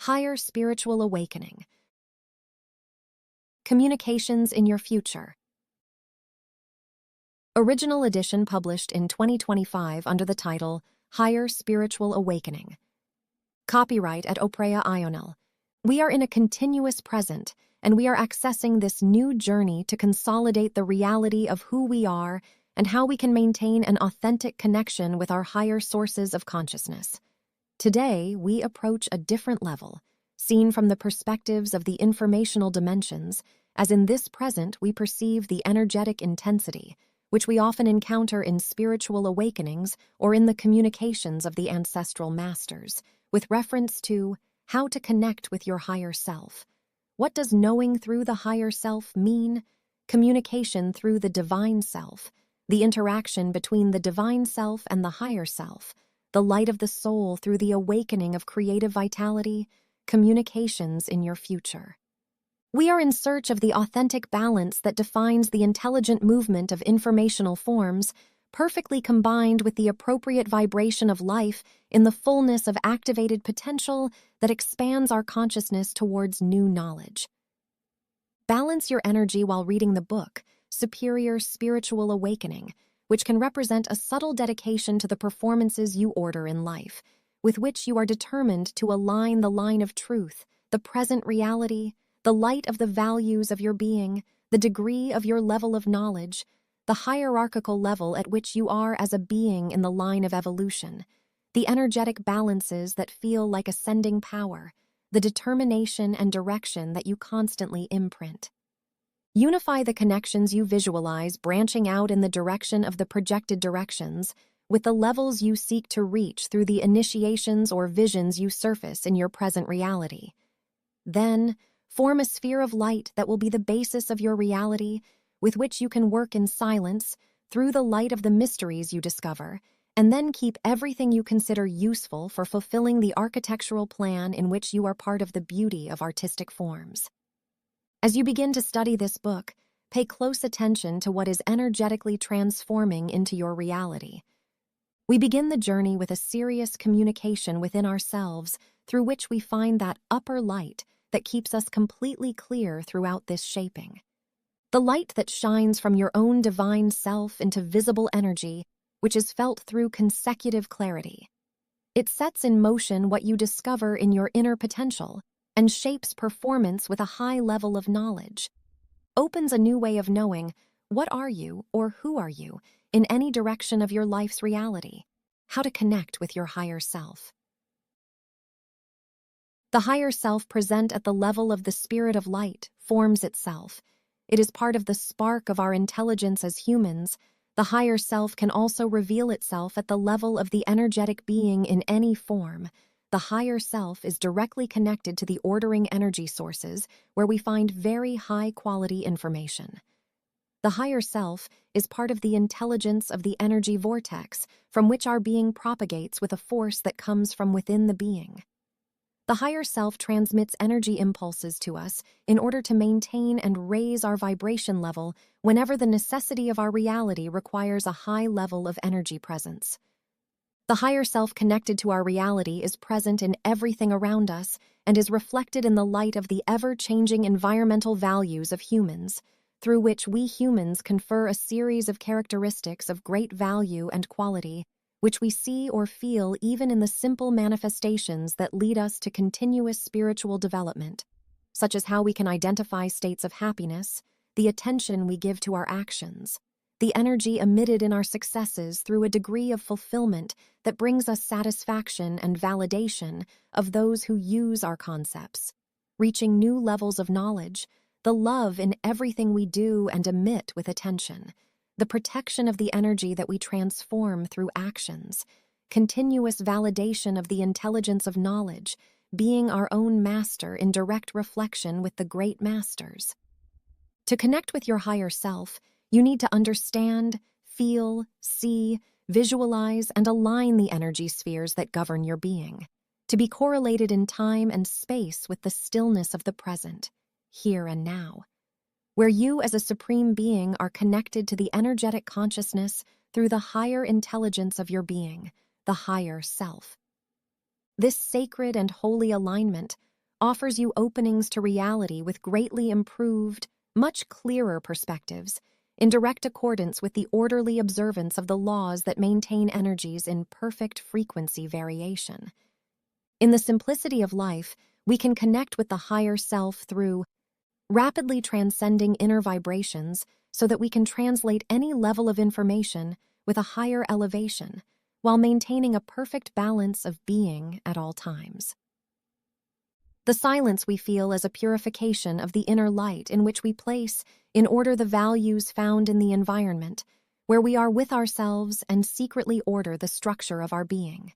Higher Spiritual Awakening. Communications in Your Future. Original edition published in 2025 under the title Higher Spiritual Awakening. Copyright at Oprea Ionel. We are in a continuous present, and we are accessing this new journey to consolidate the reality of who we are and how we can maintain an authentic connection with our higher sources of consciousness. Today, we approach a different level, seen from the perspectives of the informational dimensions, as in this present we perceive the energetic intensity, which we often encounter in spiritual awakenings or in the communications of the ancestral masters, with reference to how to connect with your higher self. What does knowing through the higher self mean? Communication through the divine self, the interaction between the divine self and the higher self, the light of the soul through the awakening of creative vitality, communications in your future. We are in search of the authentic balance that defines the intelligent movement of informational forms, perfectly combined with the appropriate vibration of life in the fullness of activated potential that expands our consciousness towards new knowledge. Balance your energy while reading the book, Superior Spiritual Awakening, which can represent a subtle dedication to the performances you order in life, with which you are determined to align the line of truth, the present reality, the light of the values of your being, the degree of your level of knowledge, the hierarchical level at which you are as a being in the line of evolution, the energetic balances that feel like ascending power, the determination and direction that you constantly imprint. Unify the connections you visualize branching out in the direction of the projected directions with the levels you seek to reach through the initiations or visions you surface in your present reality. Then, form a sphere of light that will be the basis of your reality, with which you can work in silence through the light of the mysteries you discover, and then keep everything you consider useful for fulfilling the architectural plan in which you are part of the beauty of artistic forms. As you begin to study this book, pay close attention to what is energetically transforming into your reality. We begin the journey with a serious communication within ourselves through which we find that upper light that keeps us completely clear throughout this shaping. The light that shines from your own divine self into visible energy, which is felt through consecutive clarity. It sets in motion what you discover in your inner potential and shapes performance with a high level of knowledge. Opens a new way of knowing what are you or who are you in any direction of your life's reality, how to connect with your higher self. The higher self present at the level of the spirit of light forms itself. It is part of the spark of our intelligence as humans. The higher self can also reveal itself at the level of the energetic being in any form. The higher self is directly connected to the ordering energy sources where we find very high-quality information. The higher self is part of the intelligence of the energy vortex from which our being propagates with a force that comes from within the being. The higher self transmits energy impulses to us in order to maintain and raise our vibration level whenever the necessity of our reality requires a high level of energy presence. The higher self connected to our reality is present in everything around us and is reflected in the light of the ever-changing environmental values of humans, through which we humans confer a series of characteristics of great value and quality, which we see or feel even in the simple manifestations that lead us to continuous spiritual development, such as how we can identify states of happiness, the attention we give to our actions, the energy emitted in our successes through a degree of fulfillment that brings us satisfaction and validation of those who use our concepts, reaching new levels of knowledge, the love in everything we do and emit with attention, the protection of the energy that we transform through actions, continuous validation of the intelligence of knowledge, being our own master in direct reflection with the great masters. To connect with your higher self, you need to understand, feel, see, visualize, and align the energy spheres that govern your being, to be correlated in time and space with the stillness of the present, here and now, where you as a supreme being are connected to the energetic consciousness through the higher intelligence of your being, the higher self. This sacred and holy alignment offers you openings to reality with greatly improved, much clearer perspectives, in direct accordance with the orderly observance of the laws that maintain energies in perfect frequency variation. In the simplicity of life, we can connect with the higher self through rapidly transcending inner vibrations so that we can translate any level of information with a higher elevation while maintaining a perfect balance of being at all times. The silence we feel as a purification of the inner light in which we place in order the values found in the environment, where we are with ourselves and secretly order the structure of our being.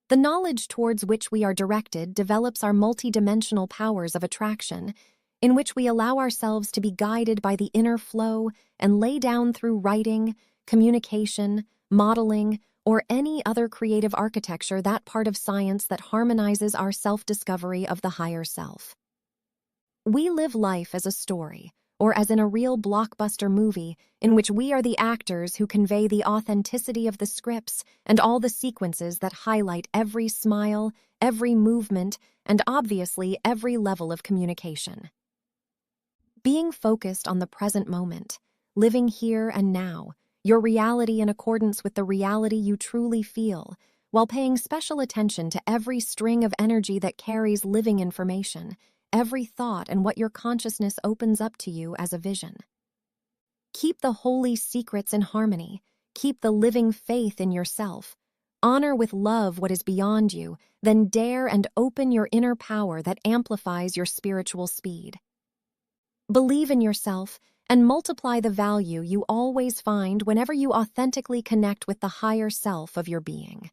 The knowledge towards which we are directed develops our multidimensional powers of attraction, in which we allow ourselves to be guided by the inner flow and lay down through writing, communication, modeling, or any other creative architecture that part of science that harmonizes our self-discovery of the higher self. We live life as a story, or as in a real blockbuster movie, in which we are the actors who convey the authenticity of the scripts and all the sequences that highlight every smile, every movement, and obviously every level of communication. Being focused on the present moment, living here and now, your reality in accordance with the reality you truly feel, while paying special attention to every string of energy that carries living information, every thought and what your consciousness opens up to you as a vision. Keep the holy secrets in harmony. Keep the living faith in yourself. Honor with love what is beyond you, then dare and open your inner power that amplifies your spiritual speed. Believe in yourself and multiply the value you always find whenever you authentically connect with the higher self of your being.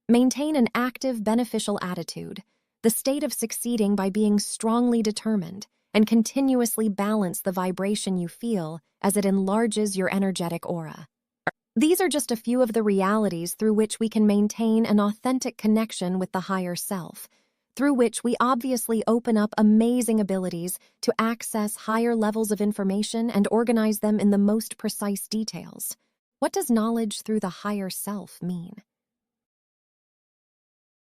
Maintain an active, beneficial attitude, the state of succeeding by being strongly determined, and continuously balance the vibration you feel as it enlarges your energetic aura. These are just a few of the realities through which we can maintain an authentic connection with the higher self, through which we obviously open up amazing abilities to access higher levels of information and organize them in the most precise details. What does knowledge through the higher self mean?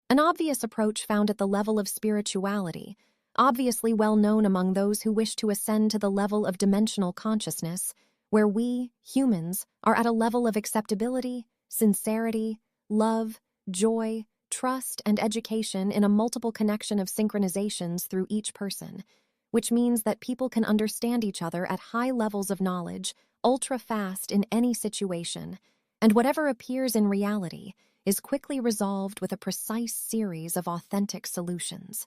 An obvious approach found at the level of spirituality, obviously well known among those who wish to ascend to the level of dimensional consciousness, where we, humans, are at a level of acceptability, sincerity, love, joy, trust, and education in a multiple connection of synchronizations through each person, which means that people can understand each other at high levels of knowledge, ultra-fast in any situation, and whatever appears in reality is quickly resolved with a precise series of authentic solutions.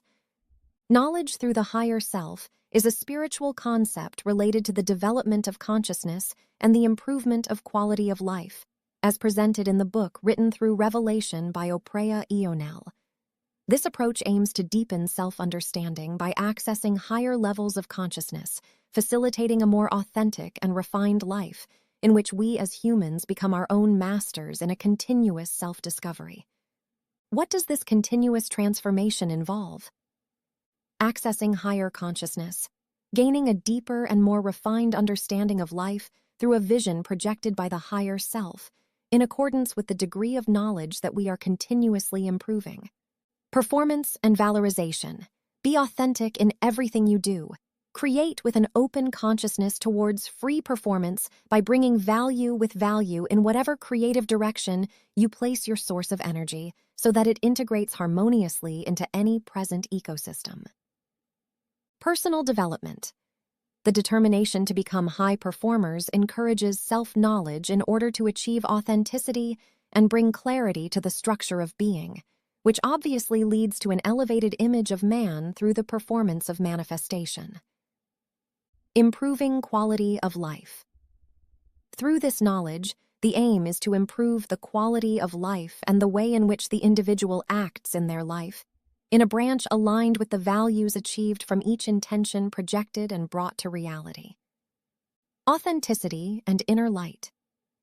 Knowledge through the higher self is a spiritual concept related to the development of consciousness and the improvement of quality of life, as presented in the book written through revelation by Oprea Ionel. This approach aims to deepen self-understanding by accessing higher levels of consciousness, facilitating a more authentic and refined life, in which we as humans become our own masters in a continuous self-discovery. What does this continuous transformation involve? Accessing higher consciousness, gaining a deeper and more refined understanding of life through a vision projected by the higher self, in accordance with the degree of knowledge that we are continuously improving. Performance and valorization. Be authentic in everything you do. Create with an open consciousness towards free performance by bringing value with value in whatever creative direction you place your source of energy so that it integrates harmoniously into any present ecosystem. Personal development. The determination to become high performers encourages self-knowledge in order to achieve authenticity and bring clarity to the structure of being, which obviously leads to an elevated image of man through the performance of manifestation. Improving quality of life. Through this knowledge, the aim is to improve the quality of life and the way in which the individual acts in their life, in a branch aligned with the values achieved from each intention projected and brought to reality. Authenticity and inner light.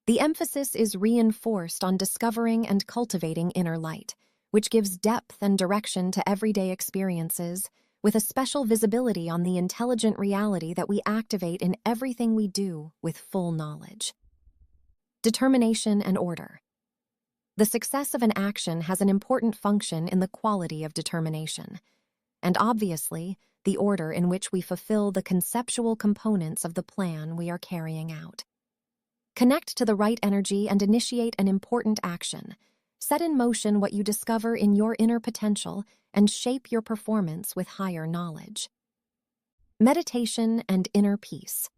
The emphasis is reinforced on discovering and cultivating inner light, which gives depth and direction to everyday experiences, with a special visibility on the intelligent reality that we activate in everything we do with full knowledge. Determination and order. The success of an action has an important function in the quality of determination. and obviously, the order in which we fulfill the conceptual components of the plan we are carrying out. Connect to the right energy and initiate an important action. Set in motion what you discover in your inner potential and shape your performance with higher knowledge. Meditation and inner peace.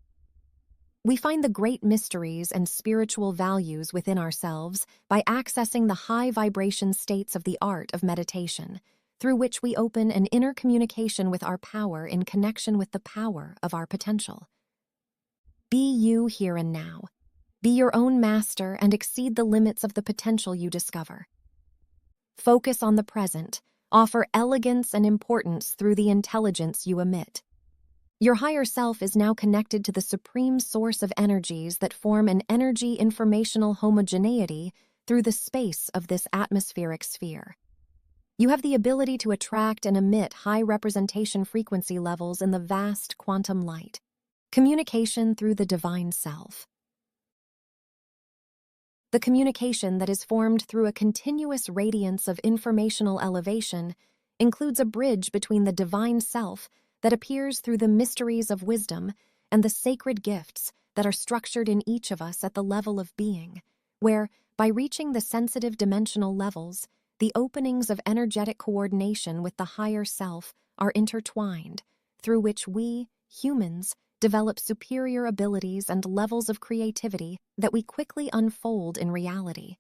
We find the great mysteries and spiritual values within ourselves by accessing the high vibration states of the art of meditation, through which we open an inner communication with our power in connection with the power of our potential. Be you here and now. Be your own master and exceed the limits of the potential you discover. Focus on the present. Offer elegance and importance through the intelligence you emit. Your higher self is now connected to the supreme source of energies that form an energy informational homogeneity through the space of this atmospheric sphere. You have the ability to attract and emit high representation frequency levels in the vast quantum light. Communication through the divine self. The communication that is formed through a continuous radiance of informational elevation includes a bridge between the divine self that appears through the mysteries of wisdom and the sacred gifts that are structured in each of us at the level of being, where, by reaching the sensitive dimensional levels, the openings of energetic coordination with the higher self are intertwined, through which we, humans, develop superior abilities and levels of creativity that we quickly unfold in reality.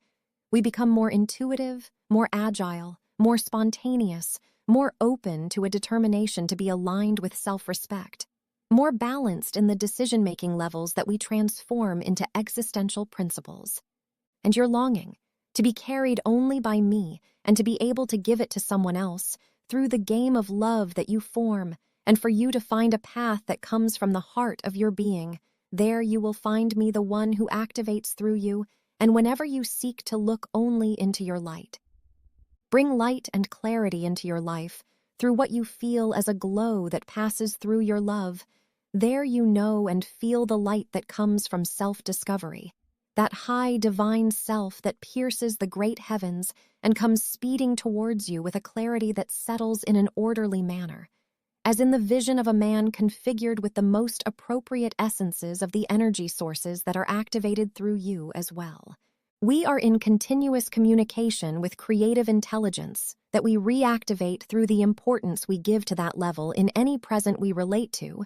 We become more intuitive, more agile, more spontaneous, more open to a determination to be aligned with self-respect, more balanced in the decision-making levels that we transform into existential principles. And your longing, to be carried only by me and to be able to give it to someone else through the game of love that you form, and for you to find a path that comes from the heart of your being. There you will find me, the one who activates through you, and whenever you seek to look only into your light. Bring light and clarity into your life through what you feel as a glow that passes through your love. There you know and feel the light that comes from self-discovery, that high divine self that pierces the great heavens and comes speeding towards you with a clarity that settles in an orderly manner, as in the vision of a man configured with the most appropriate essences of the energy sources that are activated through you as well. We are in continuous communication with creative intelligence that we reactivate through the importance we give to that level in any present we relate to.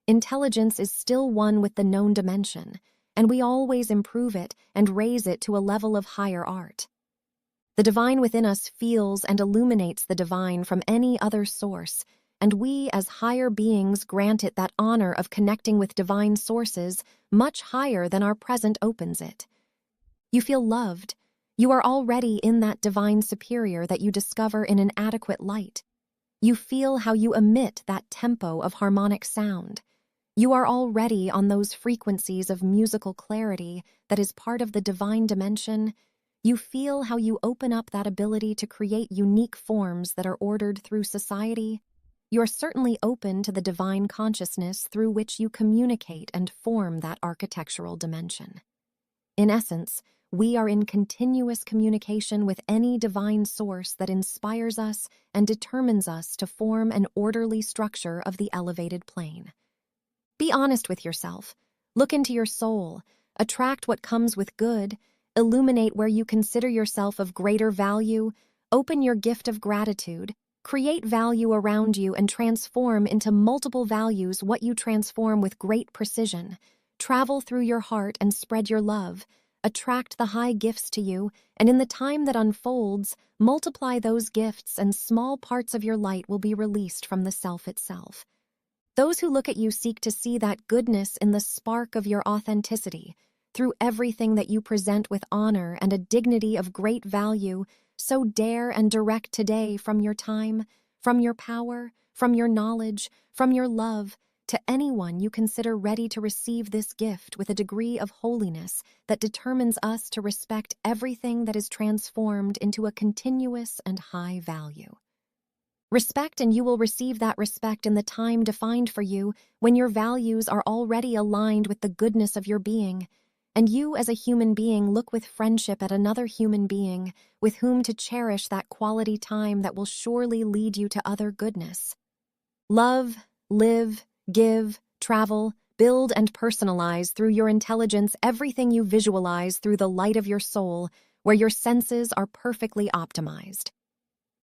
Intelligence is still one with the known dimension, and we always improve it and raise it to a level of higher art. The divine within us feels and illuminates the divine from any other source, and we as higher beings grant it that honor of connecting with divine sources much higher than our present opens it. You feel loved. You are already in that divine superior that you discover in an adequate light. You feel how you emit that tempo of harmonic sound. You are already on those frequencies of musical clarity that is part of the divine dimension. You feel how you open up that ability to create unique forms that are ordered through society. You are certainly open to the divine consciousness through which you communicate and form that architectural dimension. In essence, we are in continuous communication with any divine source that inspires us and determines us to form an orderly structure of the elevated plane. Be honest with yourself. Look into your soul. Attract what comes with good. Illuminate where you consider yourself of greater value. Open your gift of gratitude. Create value around you and transform into multiple values what you transform with great precision. Travel through your heart and spread your love. Attract the high gifts to you, and in the time that unfolds, multiply those gifts and small parts of your light will be released from the self itself. Those who look at you seek to see that goodness in the spark of your authenticity, through everything that you present with honor and a dignity of great value. So dare and direct today from your time, from your power, from your knowledge, from your love, to anyone you consider ready to receive this gift with a degree of holiness that determines us to respect everything that is transformed into a continuous and high value. Respect, and you will receive that respect in the time defined for you when your values are already aligned with the goodness of your being, and you as a human being look with friendship at another human being with whom to cherish that quality time that will surely lead you to other goodness. Love, live, give, travel, build, and personalize through your intelligence everything you visualize through the light of your soul, where your senses are perfectly optimized.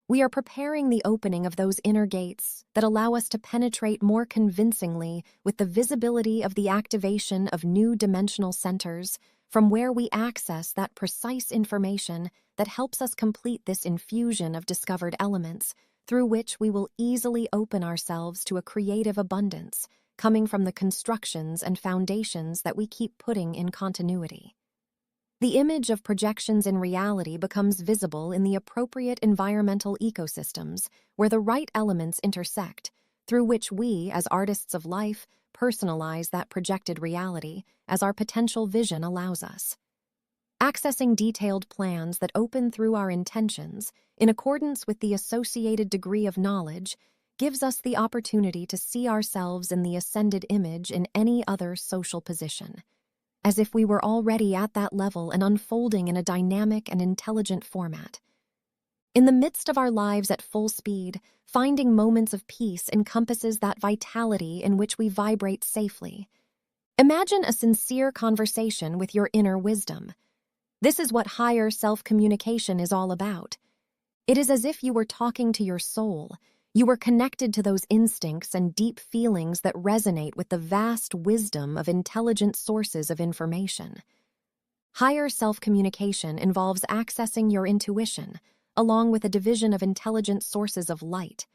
We are preparing the opening of those inner gates that allow us to penetrate more convincingly with the visibility of the activation of new dimensional centers, from where we access that precise information that helps us complete this infusion of discovered elements, through which we will easily open ourselves to a creative abundance coming from the constructions and foundations that we keep putting in continuity. The image of projections in reality becomes visible in the appropriate environmental ecosystems where the right elements intersect, through which we, as artists of life, personalize that projected reality as our potential vision allows us. Accessing detailed plans that open through our intentions, in accordance with the associated degree of knowledge, gives us the opportunity to see ourselves in the ascended image in any other social position, as if we were already at that level and unfolding in a dynamic and intelligent format. In the midst of our lives at full speed, finding moments of peace encompasses that vitality in which we vibrate safely. Imagine a sincere conversation with your inner wisdom. This is what higher self-communication is all about. It is as if you were talking to your soul. You were connected to those instincts and deep feelings that resonate with the vast wisdom of intelligent sources of information. Higher self-communication involves accessing your intuition, along with a division of intelligent sources of light.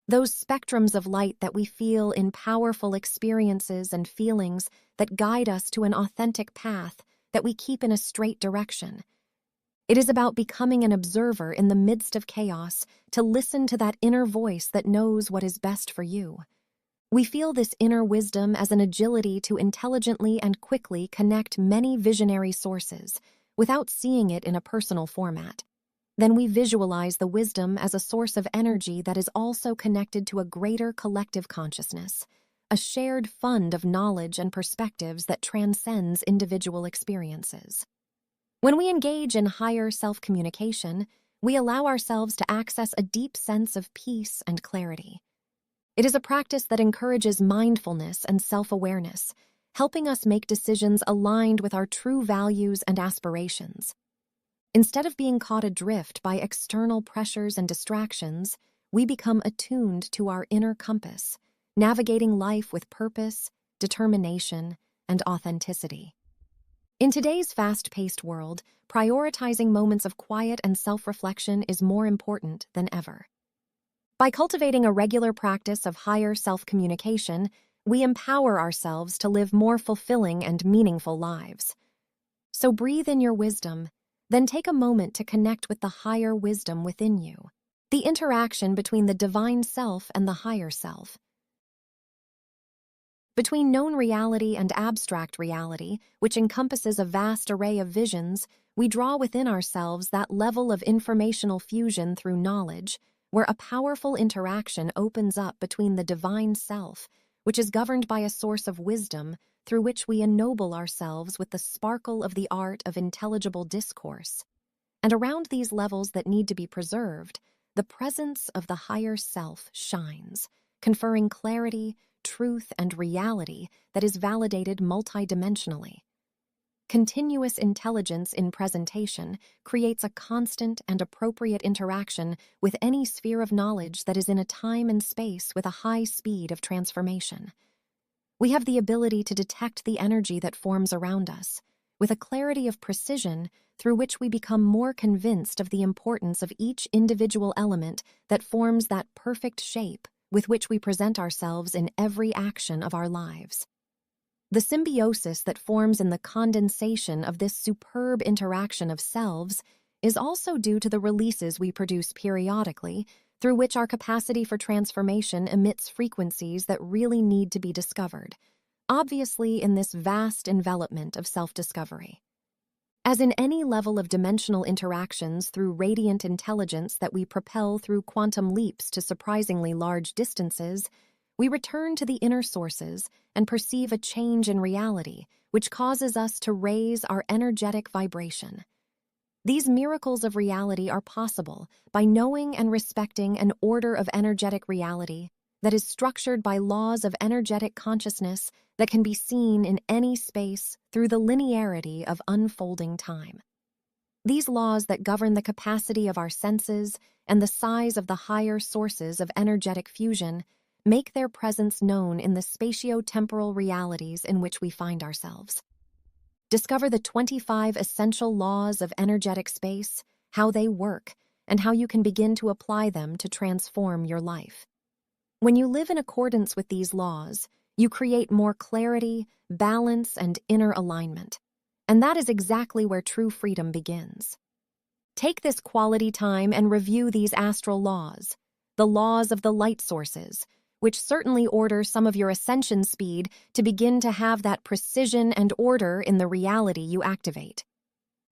Those spectrums of light that we feel in powerful experiences and feelings that guide us to an authentic path that we keep in a straight direction. It is about becoming an observer in the midst of chaos, to listen to that inner voice that knows what is best for you. We feel this inner wisdom as an agility to intelligently and quickly connect many visionary sources, without seeing it in a personal format. Then we visualize the wisdom as a source of energy that is also connected to a greater collective consciousness, a shared fund of knowledge and perspectives that transcends individual experiences. When we engage in higher self-communication, we allow ourselves to access a deep sense of peace and clarity. It is a practice that encourages mindfulness and self-awareness, helping us make decisions aligned with our true values and aspirations. Instead of being caught adrift by external pressures and distractions, we become attuned to our inner compass, navigating life with purpose, determination, and authenticity. In today's fast-paced world, prioritizing moments of quiet and self-reflection is more important than ever. By cultivating a regular practice of higher self-communication, we empower ourselves to live more fulfilling and meaningful lives. So breathe in your wisdom, then take a moment to connect with the higher wisdom within you, the interaction between the divine self and the higher self. Between known reality and abstract reality, which encompasses a vast array of visions, we draw within ourselves that level of informational fusion through knowledge, where a powerful interaction opens up between the divine self, which is governed by a source of wisdom, through which we ennoble ourselves with the sparkle of the art of intelligible discourse. And around these levels that need to be preserved, the presence of the higher self shines, conferring clarity, truth, and reality that is validated multidimensionally. Continuous intelligence in presentation creates a constant and appropriate interaction with any sphere of knowledge that is in a time and space with a high speed of transformation. We have the ability to detect the energy that forms around us, with a clarity of precision through which we become more convinced of the importance of each individual element that forms that perfect shape with which we present ourselves in every action of our lives. The symbiosis that forms in the condensation of this superb interaction of selves is also due to the releases we produce periodically, through which our capacity for transformation emits frequencies that really need to be discovered, obviously in this vast envelopment of self-discovery. As in any level of dimensional interactions through radiant intelligence that we propel through quantum leaps to surprisingly large distances, we return to the inner sources and perceive a change in reality, which causes us to raise our energetic vibration. These miracles of reality are possible by knowing and respecting an order of energetic reality that is structured by laws of energetic consciousness that can be seen in any space through the linearity of unfolding time. These laws that govern the capacity of our senses and the size of the higher sources of energetic fusion make their presence known in the spatio-temporal realities in which we find ourselves. Discover the 25 essential laws of energetic space, how they work, and how you can begin to apply them to transform your life. When you live in accordance with these laws, you create more clarity, balance, and inner alignment. And that is exactly where true freedom begins. Take this quality time and review these astral laws, the laws of the light sources, which certainly order some of your ascension speed to begin to have that precision and order in the reality you activate.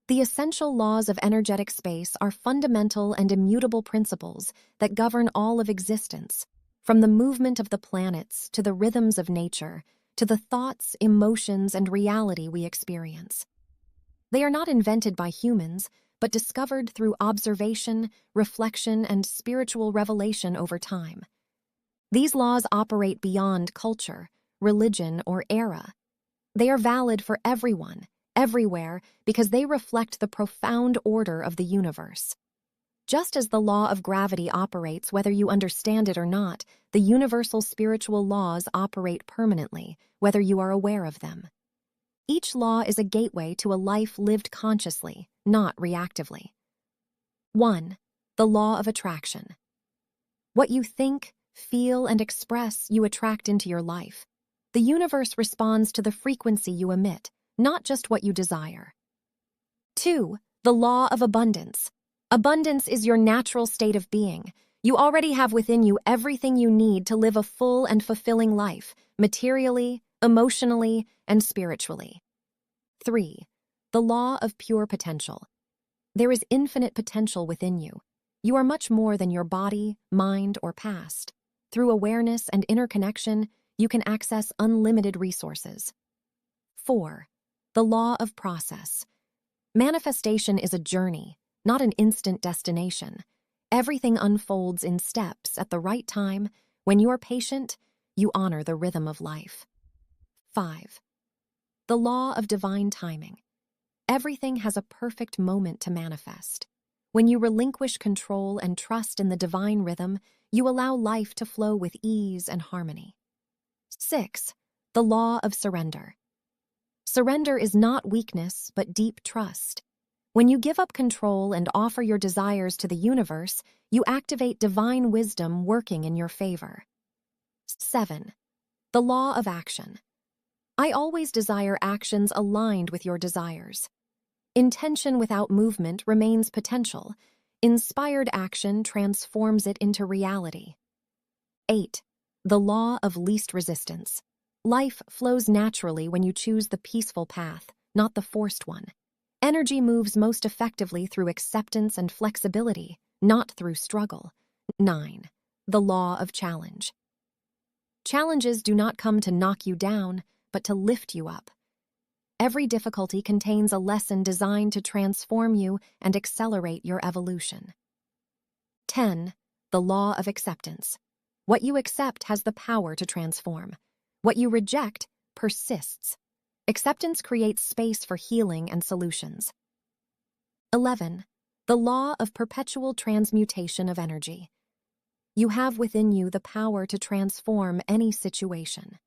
The essential laws of energetic space are fundamental and immutable principles that govern all of existence, from the movement of the planets to the rhythms of nature, to the thoughts, emotions, and reality we experience. They are not invented by humans, but discovered through observation, reflection, and spiritual revelation over time. These laws operate beyond culture, religion, or era. They are valid for everyone, everywhere, because they reflect the profound order of the universe. Just as the law of gravity operates whether you understand it or not, the universal spiritual laws operate permanently, whether you are aware of them. Each law is a gateway to a life lived consciously, not reactively. 1. The law of attraction. What you think, feel, and express, you attract into your life. The universe responds to the frequency you emit, not just what you desire. 2. The law of abundance. Abundance is your natural state of being. You already have within you everything you need to live a full and fulfilling life, materially, emotionally, and spiritually. 3. The law of pure potential. There is infinite potential within you. You are much more than your body, mind, or past. Through awareness and interconnection, you can access unlimited resources. 4. The law of process. Manifestation is a journey, not an instant destination. Everything unfolds in steps at the right time. When you are patient, you honor the rhythm of life. 5. The law of divine timing. Everything has a perfect moment to manifest. When you relinquish control and trust in the divine rhythm, you allow life to flow with ease and harmony. 6. The law of surrender. Surrender is not weakness, but deep trust. When you give up control and offer your desires to the universe, you activate divine wisdom working in your favor. 7. The law of action. I always desire actions aligned with your desires. Intention without movement remains potential. Inspired action transforms it into reality. 8. The law of least resistance. Life flows naturally when you choose the peaceful path, not the forced one. Energy moves most effectively through acceptance and flexibility, not through struggle. 9. The law of challenge. Challenges do not come to knock you down, but to lift you up. Every difficulty contains a lesson designed to transform you and accelerate your evolution. 10. The law of acceptance. What you accept has the power to transform. What you reject persists. Acceptance creates space for healing and solutions. 11. The law of perpetual transmutation of energy. You have within you the power to transform any situation.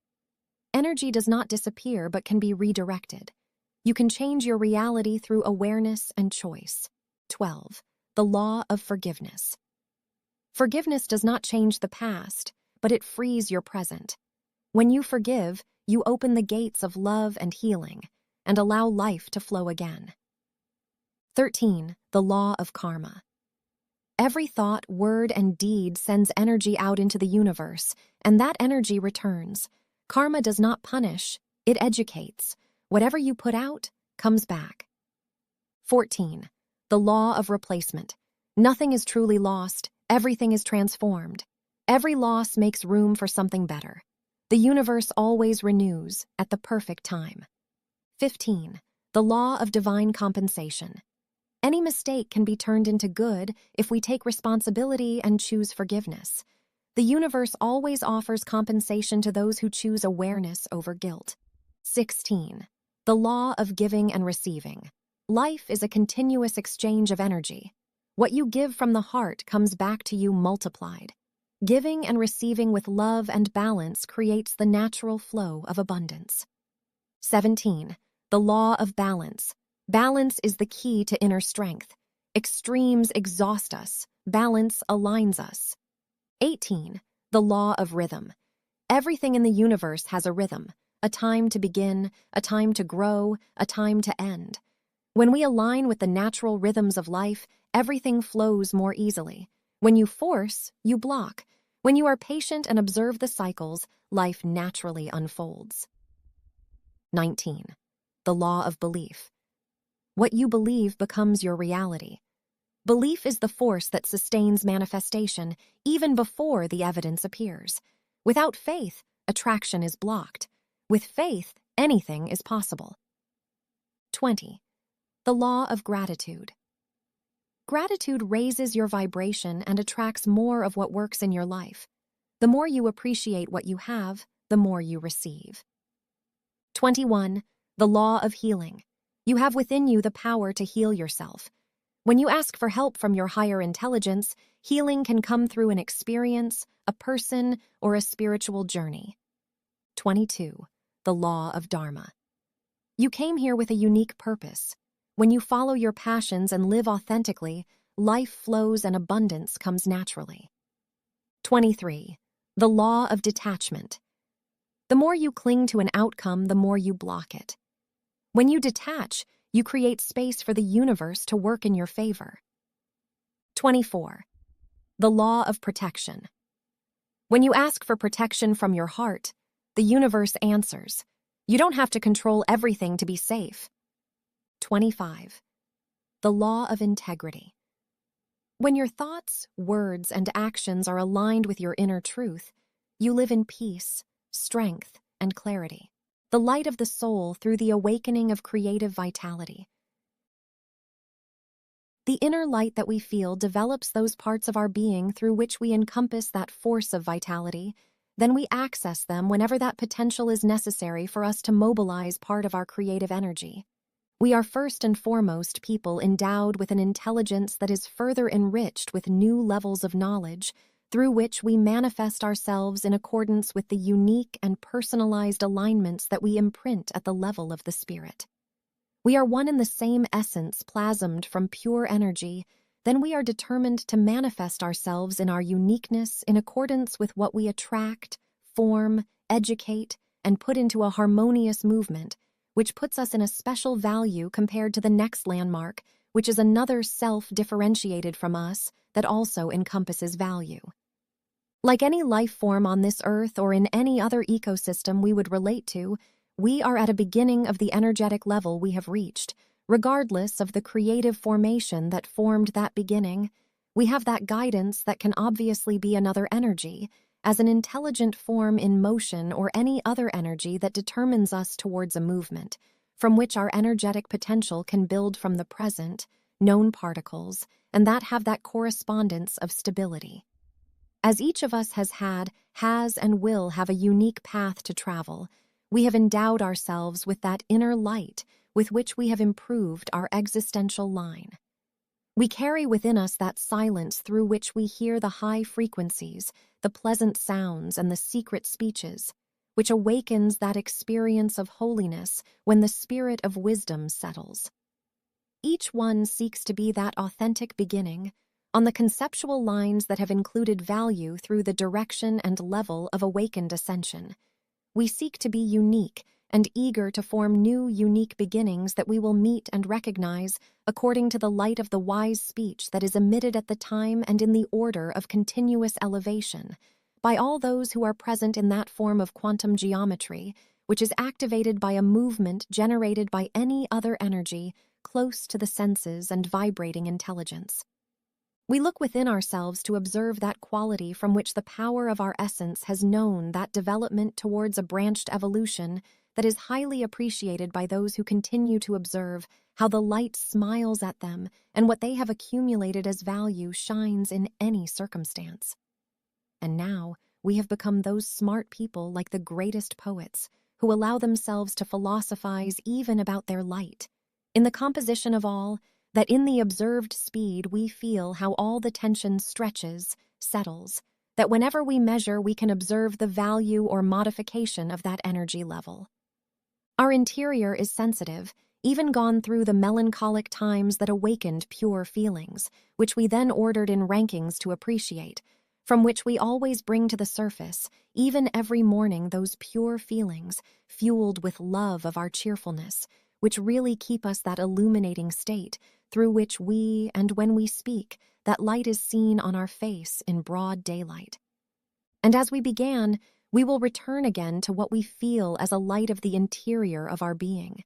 Energy does not disappear but can be redirected. You can change your reality through awareness and choice. 12. The law of forgiveness. Forgiveness does not change the past, but it frees your present. When you forgive, you open the gates of love and healing and allow life to flow again. 13. The law of karma. Every thought, word, and deed sends energy out into the universe, and that energy returns. Karma does not punish, it educates. Whatever you put out comes back. 14. The law of replacement. Nothing is truly lost, everything is transformed. Every loss makes room for something better. The universe always renews at the perfect time. 15. The law of divine compensation. Any mistake can be turned into good if we take responsibility and choose forgiveness. The universe always offers compensation to those who choose awareness over guilt. 16. The law of giving and receiving. Life is a continuous exchange of energy. What you give from the heart comes back to you multiplied. Giving and receiving with love and balance creates the natural flow of abundance. 17. The law of balance. Balance is the key to inner strength. Extremes exhaust us. Balance aligns us. 18. The law of rhythm. Everything in the universe has a rhythm, a time to begin, a time to grow, a time to end. When we align with the natural rhythms of life, everything flows more easily. When you force, you block. When you are patient and observe the cycles, life naturally unfolds. 19. The law of belief. What you believe becomes your reality. Belief is the force that sustains manifestation even before the evidence appears. Without faith, attraction is blocked. With faith, anything is possible. 20. The law of gratitude. Gratitude raises your vibration and attracts more of what works in your life. The more you appreciate what you have, the more you receive. 21. The law of healing. You have within you the power to heal yourself. When you ask for help from your higher intelligence, healing can come through an experience, a person, or a spiritual journey. 22. The law of Dharma. You came here with a unique purpose. When you follow your passions and live authentically, life flows and abundance comes naturally. 23. The law of detachment. The more you cling to an outcome, the more you block it. When you detach, you create space for the universe to work in your favor. 24. The law of protection. When you ask for protection from your heart, the universe answers. You don't have to control everything to be safe. 25. The law of integrity. When your thoughts, words, and actions are aligned with your inner truth, you live in peace, strength, and clarity. The light of the soul through the awakening of creative vitality. The inner light that we feel develops those parts of our being through which we encompass that force of vitality. Then we access them whenever that potential is necessary for us to mobilize part of our creative energy. We are first and foremost people endowed with an intelligence that is further enriched with new levels of knowledge, through which we manifest ourselves in accordance with the unique and personalized alignments that we imprint at the level of the spirit. We are one in the same essence plasmed from pure energy. Then we are determined to manifest ourselves in our uniqueness in accordance with what we attract, form, educate, and put into a harmonious movement, which puts us in a special value compared to the next landmark, which is another self differentiated from us that also encompasses value. Like any life form on this earth or in any other ecosystem we would relate to, we are at a beginning of the energetic level we have reached. Regardless of the creative formation that formed that beginning, we have that guidance that can obviously be another energy, as an intelligent form in motion or any other energy that determines us towards a movement, from which our energetic potential can build from the present, known particles, and that have that correspondence of stability. As each of us has, and will have a unique path to travel, we have endowed ourselves with that inner light with which we have improved our existential line. We carry within us that silence through which we hear the high frequencies, the pleasant sounds, and the secret speeches, which awakens that experience of holiness when the spirit of wisdom settles. Each one seeks to be that authentic beginning, on the conceptual lines that have included value through the direction and level of awakened ascension. We seek to be unique and eager to form new, unique beginnings that we will meet and recognize according to the light of the wise speech that is emitted at the time and in the order of continuous elevation by all those who are present in that form of quantum geometry, which is activated by a movement generated by any other energy close to the senses and vibrating intelligence. We look within ourselves to observe that quality from which the power of our essence has known that development towards a branched evolution that is highly appreciated by those who continue to observe how the light smiles at them and what they have accumulated as value shines in any circumstance. And now, we have become those smart people like the greatest poets, who allow themselves to philosophize even about their light. In the composition of all, that in the observed speed we feel how all the tension stretches, settles, that whenever we measure we can observe the value or modification of that energy level. Our interior is sensitive, even gone through the melancholic times that awakened pure feelings, which we then ordered in rankings to appreciate, from which we always bring to the surface, even every morning, those pure feelings, fueled with love of our cheerfulness, which really keep us that illuminating state through which we, and when we speak, that light is seen on our face in broad daylight. And as we began, we will return again to what we feel as a light of the interior of our being,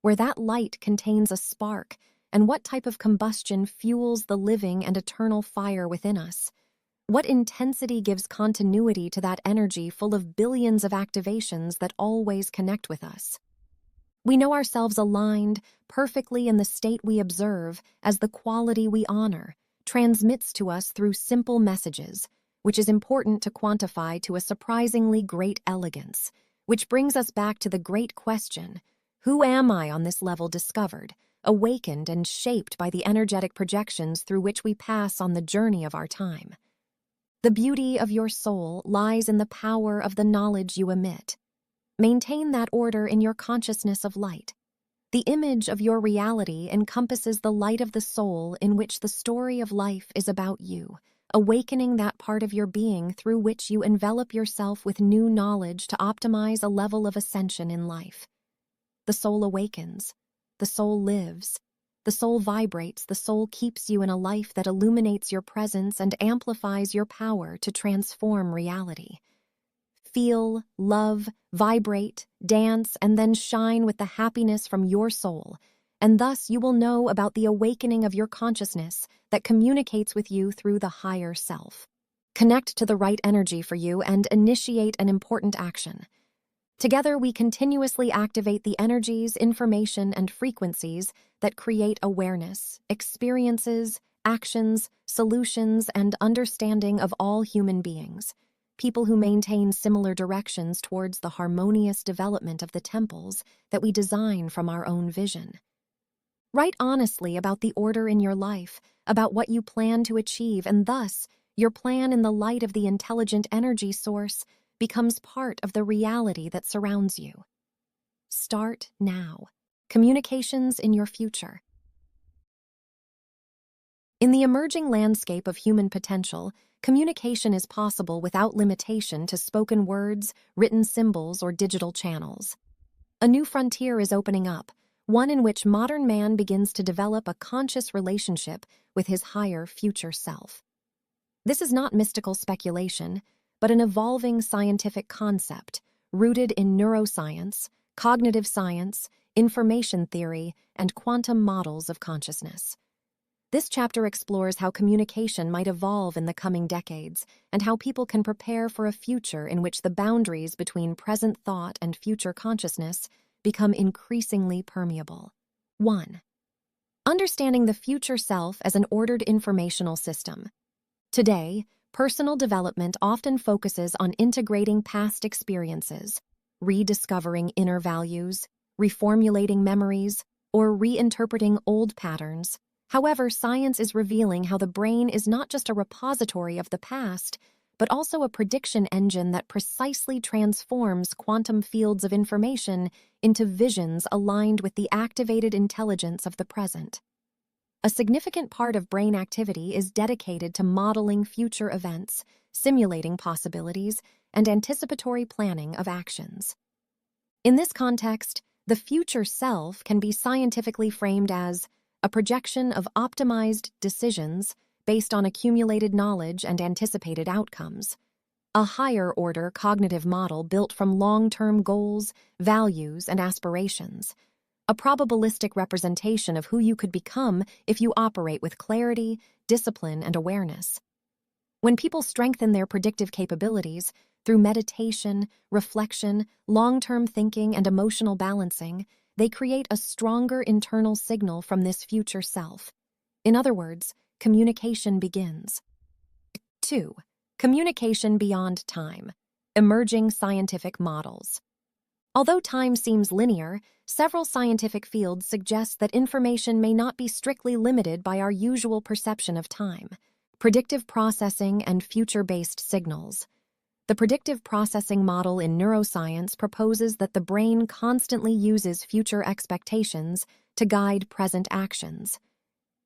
where that light contains a spark, and what type of combustion fuels the living and eternal fire within us. What intensity gives continuity to that energy full of billions of activations that always connect with us. We know ourselves aligned perfectly in the state we observe as the quality we honor transmits to us through simple messages, which is important to quantify to a surprisingly great elegance, which brings us back to the great question, who am I on this level discovered, awakened and shaped by the energetic projections through which we pass on the journey of our time? The beauty of your soul lies in the power of the knowledge you emit. Maintain that order in your consciousness of light. The image of your reality encompasses the light of the soul in which the story of life is about you, awakening that part of your being through which you envelop yourself with new knowledge to optimize a level of ascension in life. The soul awakens. The soul lives. The soul vibrates. The soul keeps you in a life that illuminates your presence and amplifies your power to transform reality. Feel, love, vibrate, dance, and then shine with the happiness from your soul, and thus you will know about the awakening of your consciousness that communicates with you through the higher self. Connect to the right energy for you and initiate an important action. Together, we continuously activate the energies, information, and frequencies that create awareness, experiences, actions, solutions, and understanding of all human beings. People who maintain similar directions towards the harmonious development of the temples that we design from our own vision. Write honestly about the order in your life, about what you plan to achieve, and thus, your plan in the light of the intelligent energy source becomes part of the reality that surrounds you. Start now. Communications in your future. In the emerging landscape of human potential, communication is possible without limitation to spoken words, written symbols, or digital channels. A new frontier is opening up, one in which modern man begins to develop a conscious relationship with his higher future self. This is not mystical speculation, but an evolving scientific concept rooted in neuroscience, cognitive science, information theory, and quantum models of consciousness. This chapter explores how communication might evolve in the coming decades and how people can prepare for a future in which the boundaries between present thought and future consciousness become increasingly permeable. 1. Understanding the future self as an ordered informational system. Today, personal development often focuses on integrating past experiences, rediscovering inner values, reformulating memories, or reinterpreting old patterns. However, science is revealing how the brain is not just a repository of the past, but also a prediction engine that precisely transforms quantum fields of information into visions aligned with the activated intelligence of the present. A significant part of brain activity is dedicated to modeling future events, simulating possibilities, and anticipatory planning of actions. In this context, the future self can be scientifically framed as a projection of optimized decisions based on accumulated knowledge and anticipated outcomes, a higher-order cognitive model built from long-term goals, values, and aspirations, a probabilistic representation of who you could become if you operate with clarity, discipline, and awareness. When people strengthen their predictive capabilities through meditation, reflection, long-term thinking, and emotional balancing, they create a stronger internal signal from this future self. In other words, communication begins. 2. Communication beyond time. Emerging scientific models. Although time seems linear, several scientific fields suggest that information may not be strictly limited by our usual perception of time. Predictive processing and future-based signals. The predictive processing model in neuroscience proposes that the brain constantly uses future expectations to guide present actions.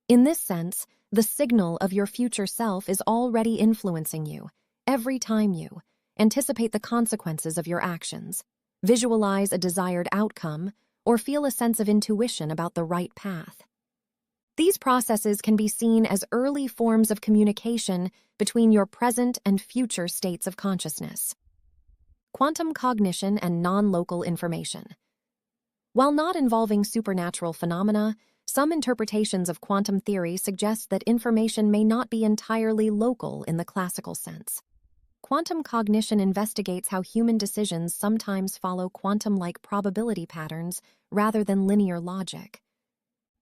In this sense, the signal of your future self is already influencing you every time you anticipate the consequences of your actions, visualize a desired outcome, or feel a sense of intuition about the right path. These processes can be seen as early forms of communication between your present and future states of consciousness. Quantum cognition and non-local information. While not involving supernatural phenomena, some interpretations of quantum theory suggest that information may not be entirely local in the classical sense. Quantum cognition investigates how human decisions sometimes follow quantum-like probability patterns rather than linear logic.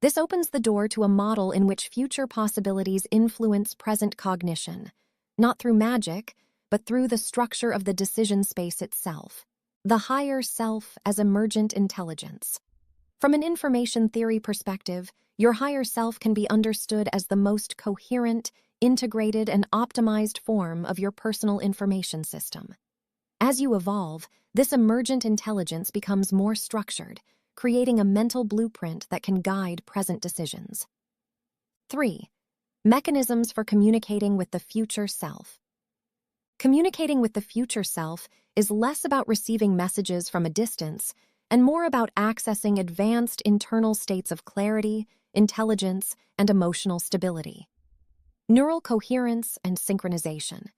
This opens the door to a model in which future possibilities influence present cognition, not through magic, but through the structure of the decision space itself. The higher self as emergent intelligence. From an information theory perspective, your higher self can be understood as the most coherent, integrated, and optimized form of your personal information system. As you evolve, this emergent intelligence becomes more structured, creating a mental blueprint that can guide present decisions. 3. Mechanisms for communicating with the future self. Communicating with the future self is less about receiving messages from a distance and more about accessing advanced internal states of clarity, intelligence, and emotional stability. Neural coherence and synchronization.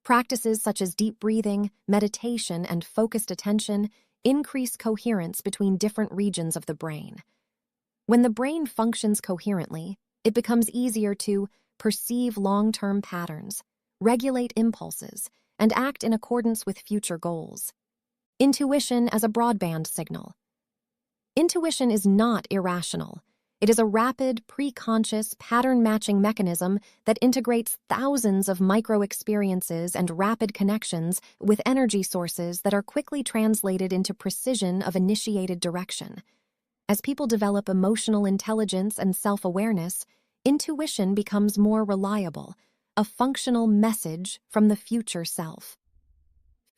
Practices such as deep breathing, meditation, and focused attention increase coherence between different regions of the brain. When the brain functions coherently, it becomes easier to perceive long-term patterns, regulate impulses, and act in accordance with future goals. Intuition as a broadband signal. Intuition is not irrational. It is a rapid, pre-conscious, pattern-matching mechanism that integrates thousands of micro-experiences and rapid connections with energy sources that are quickly translated into precision of initiated direction. As people develop emotional intelligence and self-awareness, intuition becomes more reliable, a functional message from the future self.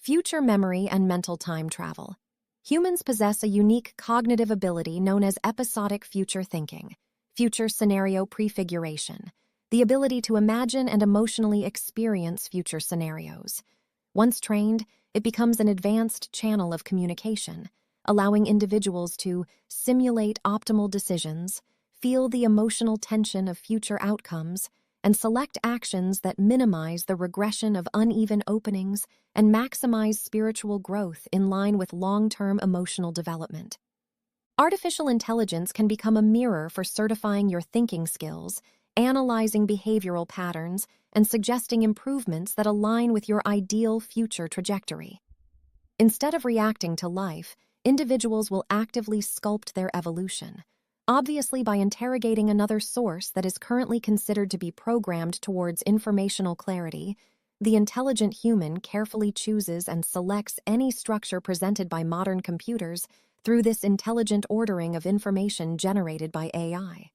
Future memory and mental time travel. Humans possess a unique cognitive ability known as episodic future thinking, future scenario prefiguration, the ability to imagine and emotionally experience future scenarios. Once trained, it becomes an advanced channel of communication, allowing individuals to simulate optimal decisions, feel the emotional tension of future outcomes, and select actions that minimize the regression of uneven openings and maximize spiritual growth in line with long-term emotional development. Artificial intelligence can become a mirror for certifying your thinking skills, analyzing behavioral patterns, and suggesting improvements that align with your ideal future trajectory. Instead of reacting to life, individuals will actively sculpt their evolution, obviously by interrogating another source that is currently considered to be programmed towards informational clarity. The intelligent human carefully chooses and selects any structure presented by modern computers through this intelligent ordering of information generated by AI.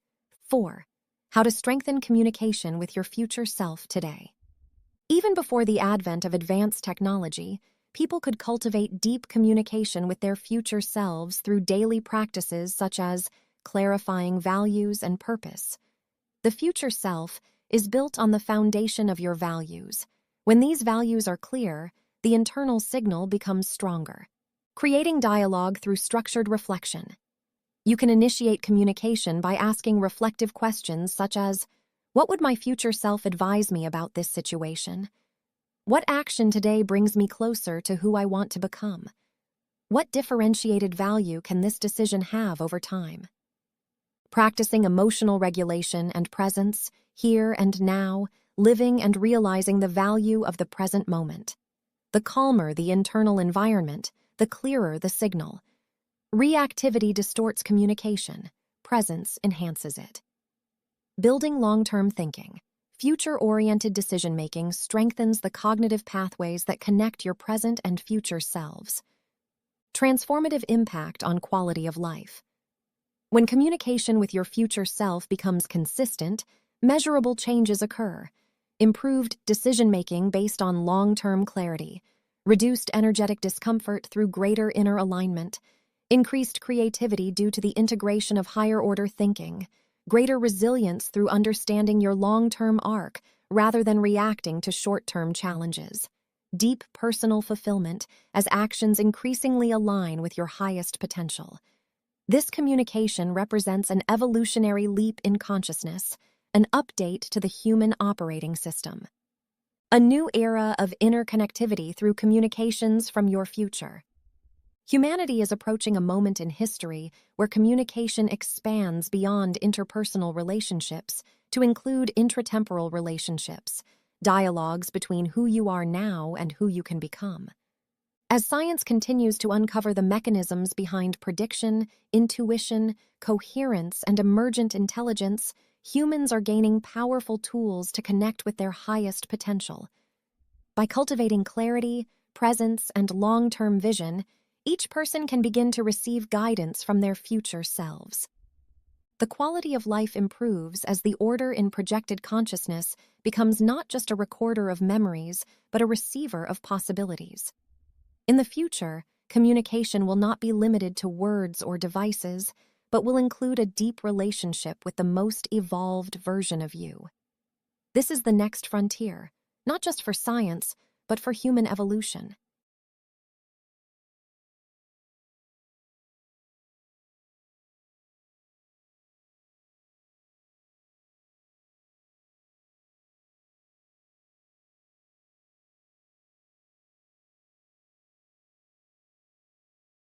4. How to strengthen communication with your future self today. Even before the advent of advanced technology, people could cultivate deep communication with their future selves through daily practices such as clarifying values and purpose. The future self is built on the foundation of your values. When these values are clear, the internal signal becomes stronger. Creating dialogue through structured reflection. You can initiate communication by asking reflective questions such as, what would my future self advise me about this situation? What action today brings me closer to who I want to become? What differentiated value can this decision have over time? Practicing emotional regulation and presence, here and now, living and realizing the value of the present moment. The calmer the internal environment, the clearer the signal. Reactivity distorts communication. Presence enhances it. Building long-term thinking. Future-oriented decision-making strengthens the cognitive pathways that connect your present and future selves. Transformative impact on quality of life. When communication with your future self becomes consistent, measurable changes occur. Improved decision-making based on long-term clarity, reduced energetic discomfort through greater inner alignment, increased creativity due to the integration of higher-order thinking, greater resilience through understanding your long-term arc rather than reacting to short-term challenges, deep personal fulfillment as actions increasingly align with your highest potential. This communication represents an evolutionary leap in consciousness, an update to the human operating system. A new era of interconnectivity through communications from your future. Humanity is approaching a moment in history where communication expands beyond interpersonal relationships to include intratemporal relationships, dialogues between who you are now and who you can become. As science continues to uncover the mechanisms behind prediction, intuition, coherence, and emergent intelligence, humans are gaining powerful tools to connect with their highest potential. By cultivating clarity, presence, and long-term vision, each person can begin to receive guidance from their future selves. The quality of life improves as the order in projected consciousness becomes not just a recorder of memories, but a receiver of possibilities. In the future, communication will not be limited to words or devices, but will include a deep relationship with the most evolved version of you. This is the next frontier, not just for science, but for human evolution.